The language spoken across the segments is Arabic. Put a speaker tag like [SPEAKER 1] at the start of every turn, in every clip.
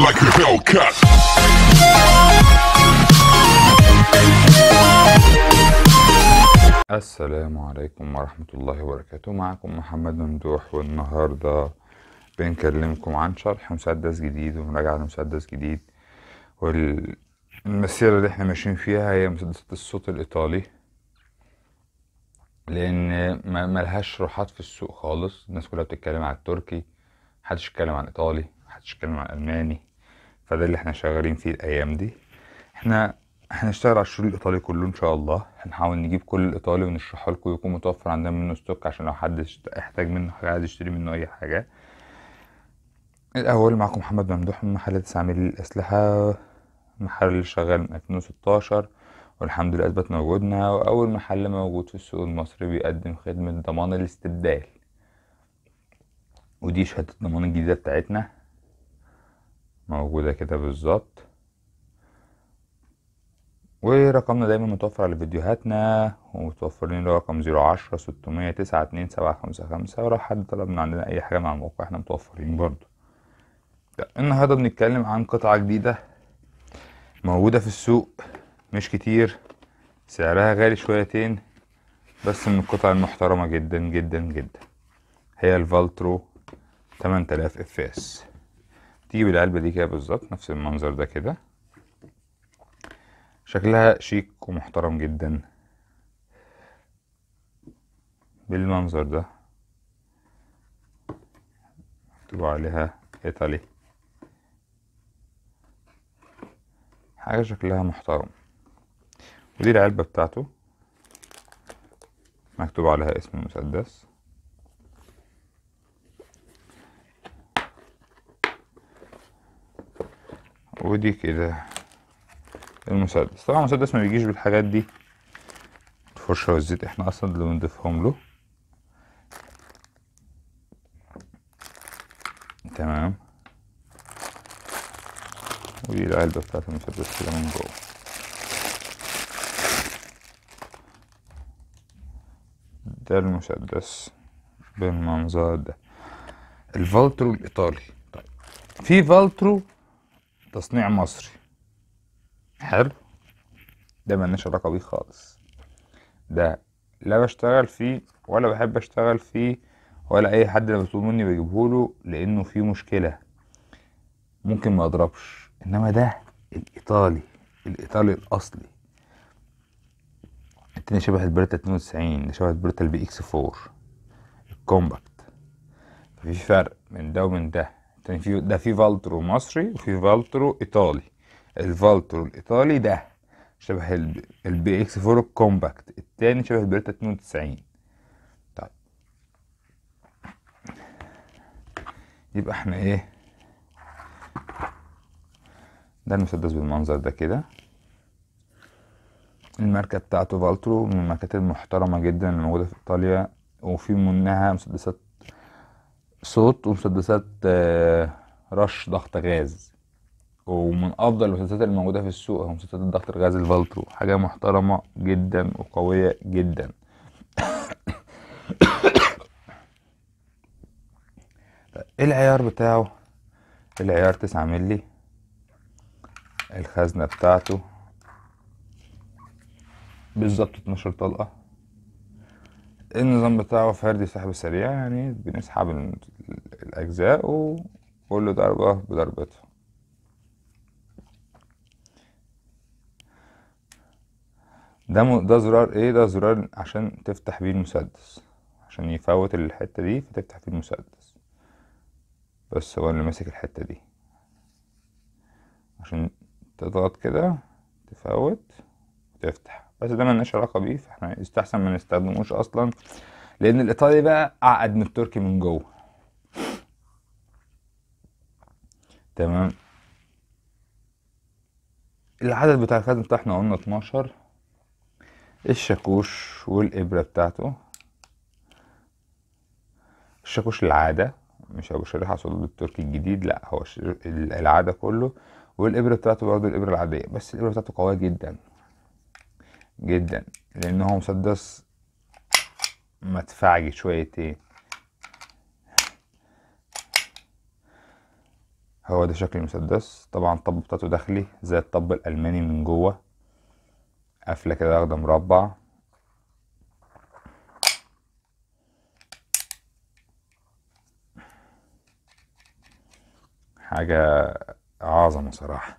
[SPEAKER 1] like a Hellcat.
[SPEAKER 2] السلام عليكم ورحمة الله وبركاته. معكم محمد ممدوح، والنهاردة بنكلمكم عن شرح مسدس جديد ومراجعة لمسدس جديد. والمسيرة اللي احنا ماشيين فيها هي مسدسات الصوت الإيطالي، لأن ملهاش روحات في السوق خالص. الناس كلها بتتكلم عن التركي، محدش يتكلم عن إيطالي، محدش يتكلم عن ألماني. فده اللي احنا شغالين فيه الأيام دي. احنا هنشتغل على الشغل الإيطالي كله إن شاء الله. هنحاول نجيب كل الإيطالي ونشرحه لكم، يكون متوفر عندنا منه ستوك، عشان لو حد احتاج منه حاجة، عايز يشتري منه أي حاجة. الأول معكم محمد ممدوح من محل 9 ميل الأسلحة، محل اللي شغال من 2016 والحمد لله أثبتنا وجودنا، وأول محل موجود في السوق المصري بيقدم خدمة ضمان الاستبدال. ودي شهادة الضمان الجديدة بتاعتنا موجودة كده بالظبط، ورقمنا دايما متوفر على فيديوهاتنا، ومتوفرين له رقم 010-600-92-755. ولو حد طلب من عندنا أي حاجة مع الموقع احنا متوفرين برضو. النهاردة بنتكلم عن قطعة جديدة موجودة في السوق، مش كتير، سعرها غالي شويتين، بس من القطع المحترمة جدا جدا جدا. هي الفالترو 8000 اف اس. تيجي بالعلبة دي كده بالظبط نفس المنظر ده كده، شكلها شيك ومحترم جدا بالمنظر ده، مكتوب عليها ايطالي، حاجة شكلها محترم. ودي العلبة بتاعته مكتوب عليها اسم المسدس. ودي كده المسدس. طبعا المسدس ما بيجيش بالحاجات دي، الفرشة والزيت احنا اصلا اللي بنضيفهم له. تمام. ودي العلبة بتاعت المسدس كده من جوه. ده المسدس بالمنظر ده، الفالترو الإيطالي. طيب، في فالترو تصنيع مصري حلو، ده ملناش علاقة بيه خالص. ده لا بشتغل فيه ولا بحب اشتغل فيه، ولا اي حد لما بيطلب مني بجيبهوله، لانه فيه مشكلة ممكن ما اضربش. انما ده الايطالي، الايطالي الاصلي. التاني شبه البريتا 92، ده شبه البريتا البي اكس 4 الكومباكت. في فرق من ده ومن ده. التاني في ده، في فالترو مصري وفي فالترو ايطالي. الفالترو الايطالي ده شبه البي اكس 4 الكومباكت، التاني شبه البريتا 92. طيب، يبقى احنا ايه؟ ده المسدس بالمنظر ده كده. الماركة بتاعته فالترو، من الماركات المحترمة جدا اللي موجودة في ايطاليا، وفي منها مسدسات صوت ومسدسات رش ضغط غاز. ومن افضل المسدسات اللي موجودة في السوق هو مسدسات ضغط الغاز الفالترو، حاجة محترمة جدا وقوية جدا. ايه العيار بتاعه؟ العيار 9 ملي. الخزنة بتاعته بالظبط 12 طلقة. النظام بتاعه فردي سحب سريع، يعني بنسحب الأجزاء وكل ضربة بضربتها. ده زرار ايه؟ ده زرار عشان تفتح بيه المسدس، عشان يفوت الحتة دي فتفتح بيه المسدس. بس هو اللي ماسك الحتة دي، عشان تضغط كده تفوت وتفتح. بس ده ملناش علاقة بيه، فاحنا يستحسن ما نستخدموش اصلا، لان الايطالي بقى اعقد من التركي من جوه. تمام. العدد بتاع الخزن بتاعنا قلنا 12. الشاكوش والإبرة بتاعته، الشاكوش العادة مش أبو شريحة صلود التركي الجديد، لأ هو العادة كله. والإبرة بتاعته برضه الإبرة العادية، بس الإبرة بتاعته قوية جدا جدا، لأن هو مسدس مدفعجي شويتين. هو ده شكل المسدس. طبعا الطب بتاعته داخلي زي الطب الألماني من جوه، قافلة كده واخدة مربع. حاجة عظمة صراحة.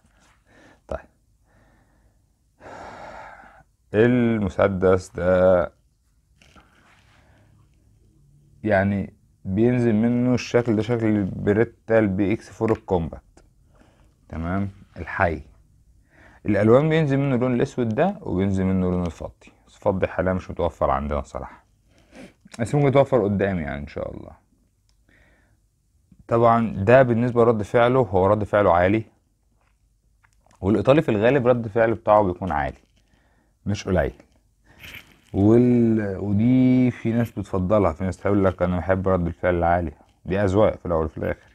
[SPEAKER 2] طيب المسدس ده يعني بينزل منه الشكل ده، شكل البريتا البي اكس 4 الكومبات، تمام، الحي. الالوان بينزل منه اللون الاسود ده، وبينزل منه اللون الفضي. بس الفضي حاليا مش متوفر عندنا صراحة، بس ممكن يتوفر قدام يعني ان شاء الله. طبعا ده بالنسبة لرد فعله، هو رد فعله عالي، والايطالي في الغالب رد فعل بتاعه بيكون عالي مش قليل. ودي في ناس بتفضلها، في ناس تقول لك انا بحب رد الفعل العالي. دي اذواق في الاول وفي الاخر.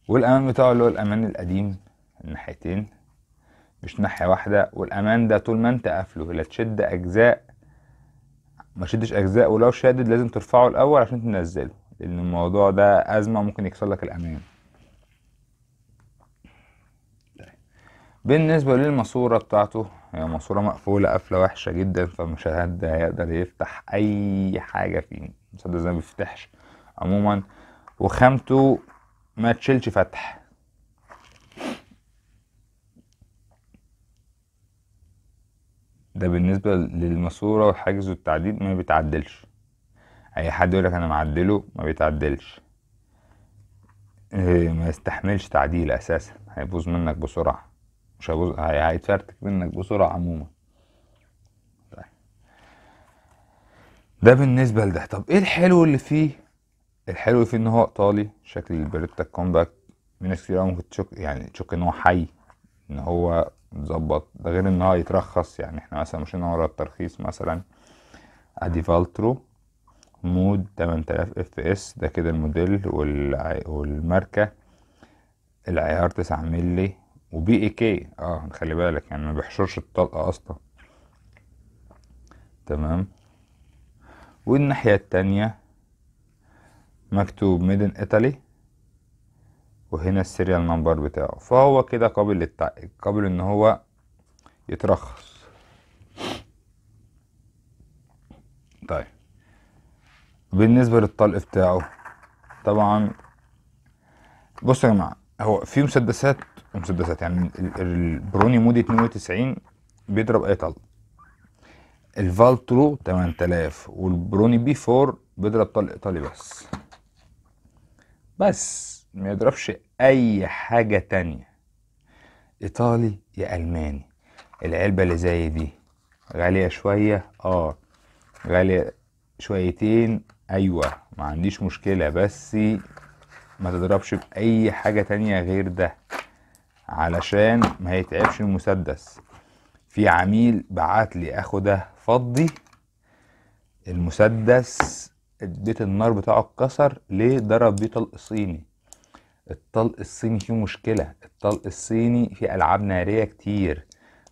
[SPEAKER 2] والامان بتاعه اللي هو الامان القديم، الناحيتين مش ناحية واحدة. والامان ده طول ما انت قافله لا تشد اجزاء، ما شدش اجزاء، ولو شادد لازم ترفعه الاول عشان تنزله، لان الموضوع ده ازمة ممكن يكسر لك الامان. بالنسبة للماسورة بتاعته، هي ماسورة مقفولة قفلة وحشة جدا، فمش حد هيقدر يفتح اي حاجة فيه. المسدس ده مبيفتحش عموما، وخامته ما تشيلش فتح. ده بالنسبة للماسورة والحاجز والتعديل، ما بيتعدلش. اي حد يقولك انا معدله، ما بيتعدلش. ما يستحملش تعديل اساسا، هيبوظ منك بسرعة. مش هيبوظ، هيتفرتك منك بسرعة عموما. طيب ده بالنسبة لده. طب ايه الحلو اللي فيه؟ الحلو اللي فيه ان هو ايطالي، شكل البريتا كومباكت. في ناس كتير ممكن تشك ان هو حي، ان هو مظبط. ده غير ان هو يترخص، يعني احنا مثلا مشينا ورا الترخيص. مثلا ادي فالترو مود 8000 اف اس، ده كده الموديل والماركة. العيار 9 ملي، وبي اي كي. خلي بالك يعني ما بيحشرش الطلقة اصلا، تمام. والناحية التانية مكتوب ميدن ايطالي، وهنا السيريال نمبر بتاعه. فهو كده قابل ان هو يترخص. طيب بالنسبة للطلق بتاعه، طبعا بصوا يا جماعة، هو في مسدسات ومسدسات. يعني البروني مودي 92 بيضرب اي طلق. الفالترو 8000 والبروني بي 4 بيضرب طلق ايطالي بس ما يضربش اي حاجة تانية. ايطالي يا الماني. العلبة اللي زي دي غالية شوية، غالية شويتين، ايوه ما عنديش مشكلة، بس ما تضربش باي حاجة تانية غير ده، علشان ما يتعبش المسدس. في عميل بعتلي اخو ده فضي المسدس، اديت النار بتاعه اتكسر. ليه؟ ضرب بيه طلق صيني. الطلق الصيني فيه مشكلة. الطلق الصيني فيه ألعاب نارية كتير،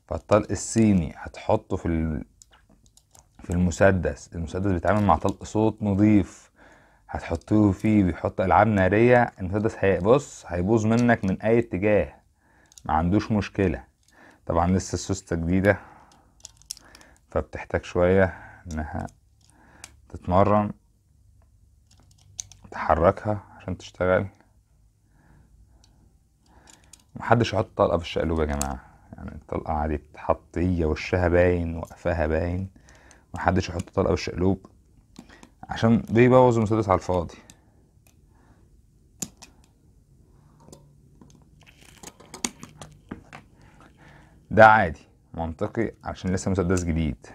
[SPEAKER 2] فالطلق الصيني هتحطه في المسدس بيتعامل مع طلق صوت نضيف، هتحطوه فيه بيحط ألعاب نارية، المسدس هيبوظ منك من أي اتجاه. ما عندوش مشكلة. طبعا لسه السوستة جديدة، فبتحتاج شوية انها تتمرن، تحركها عشان تشتغل. محدش يحط طلقة في الشقلوب يا جماعة. يعني الطلقة عادي تتحط، هي وشها باين وقفاها باين. محدش يحط طلقة في الشقلوب عشان بيبوظ المسدس على الفاضي. ده عادي منطقي عشان لسه مسدس جديد،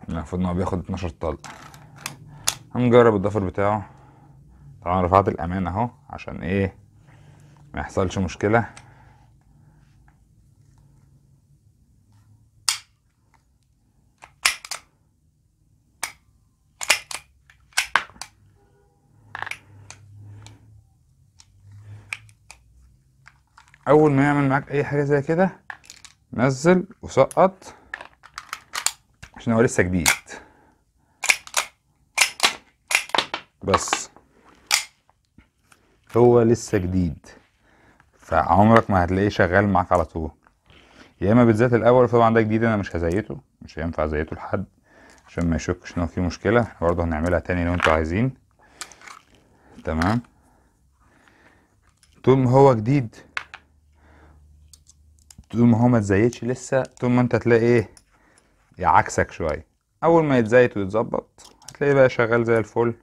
[SPEAKER 2] المفروض ان هو بياخد 12 طلقة. هنجرب الضفر بتاعه. طبعا رفعت الامان اهو عشان ايه ما يحصلش مشكلة. اول ما يعمل معاك اي حاجة زي كده نزل وسقط، عشان هو لسه جديد بس. هو لسه جديد، فعمرك ما هتلاقيه شغال معاك على طول. يا اما بالذات الاول طبعا ده جديد، انا مش هزيته، مش هينفع ازيته لحد عشان ما يشكش ان هو في مشكله. احنا برضه هنعملها تاني لو انتوا عايزين. تمام. طول ما هو جديد، طول ما هو ما اتزيتش لسه، طول ما انت تلاقي ايه يعكسك شويه. اول ما يتزيت ويتظبط هتلاقيه بقى شغال زي الفل،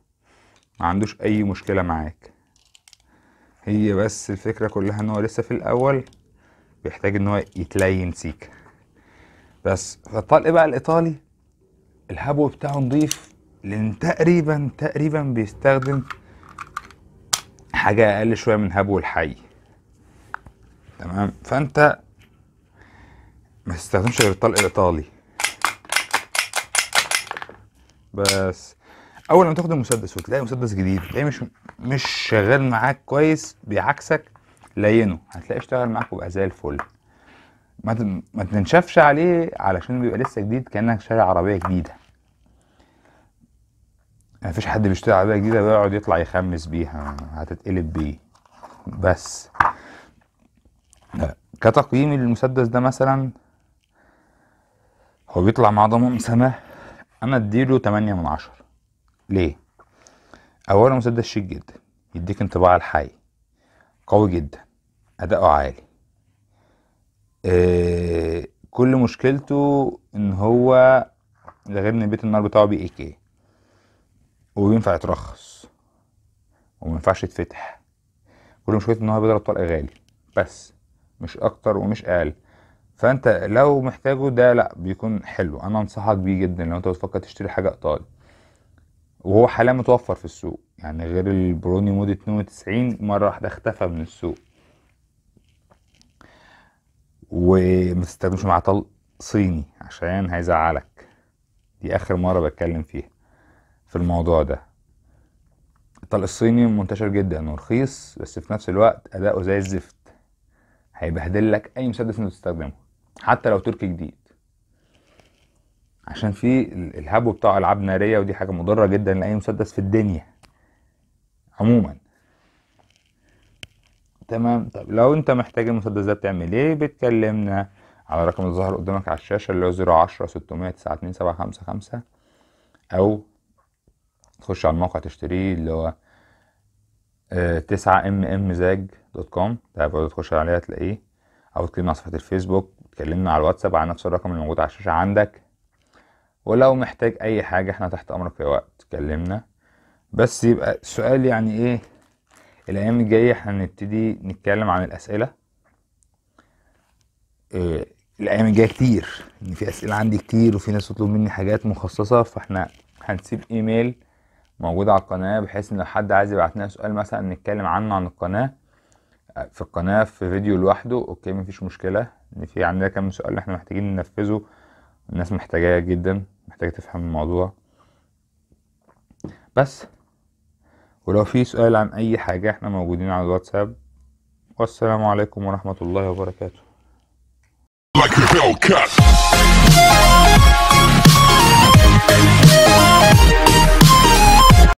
[SPEAKER 2] ما عندوش اي مشكله معاك. هي بس الفكره كلها ان هو لسه في الاول بيحتاج ان هو يتلين سيكه بس. فالطلق بقى الايطالي الهبو بتاعه نضيف، لان تقريبا بيستخدم حاجه اقل شويه من هبو الحي. تمام. فانت ما تستخدمش غير الطلق الايطالي بس. اول ما تاخد المسدس وتلاقي مسدس جديد تلاقيه مش شغال معاك كويس، بيعكسك، لينه هتلاقيه اشتغل معاك وبقى زي الفل. ما تنشفش عليه علشان بيبقى لسه جديد، كانك شاري عربيه جديده. مفيش حد بيشتري عربيه جديده ويقعد يطلع يخمس بيها، هتتقلب بيه بس. كتقييم المسدس ده مثلا، هو بيطلع مع ضمان سنه، انا اديله 8/10. ليه؟ اولا مسدس شيك جدا، يديك انطباع الحي، قوي جدا، اداؤه عالي. كل مشكلته ان هو ده غير ان بيت النار بتاعه بي اي كي، وينفع يترخص ومينفعش يتفتح. كل مشكلته ان هو بيضرب طلق غالي بس، مش اكتر ومش اقل. فانت لو محتاجه ده لا بيكون حلو، انا انصحك بيه جدا لو انت بتفكر تشتري حاجه ايطالي. وهو حاليا متوفر في السوق، يعني غير البروني مود 92 مره واحده اختفى من السوق. وما تستخدمش مع طلق صيني عشان هيزعلك، دي اخر مره بتكلم فيها في الموضوع ده. الطلق الصيني منتشر جدا ورخيص، بس في نفس الوقت اداؤه زي الزفت، هيبهدل لك اي مسدس انت تستخدمه حتى لو تركي جديد، عشان في الهبو بتاع العاب ناريه، ودي حاجه مضره جدا لاي مسدس في الدنيا عموما. تمام. طب لو انت محتاج المسدس ده بتعمل ايه؟ بتكلمنا على الرقم اللي ظهر قدامك على الشاشه اللي هو 010 600 92 755، او تخش على الموقع تشتريه اللي هو 9mmzag.com، ده برضه تخش عليها تلاقيه، او تكلمنا على صفحه الفيسبوك، تكلمنا على الواتساب على نفس الرقم اللي موجود على الشاشه عندك. ولو محتاج اي حاجه احنا تحت امرك في وقت كلمنا. بس يبقى السؤال يعني ايه، الايام الجايه احنا هنبتدي نتكلم عن الاسئله. الايام الجايه كتير، ان في اسئله عندي كتير وفي ناس تطلب مني حاجات مخصصه، فاحنا هنسيب ايميل موجود على القناه، بحيث ان لو حد عايز يبعت لنا سؤال مثلا نتكلم عنه عن القناه في القناه في فيديو لوحده، اوكي مفيش مشكله. ان في عندنا كام سؤال احنا محتاجين ننفذه، الناس محتاجاه جدا، محتاجه تفهم الموضوع بس. ولو في سؤال عن اي حاجه احنا موجودين على الواتساب. والسلام عليكم ورحمه الله وبركاته.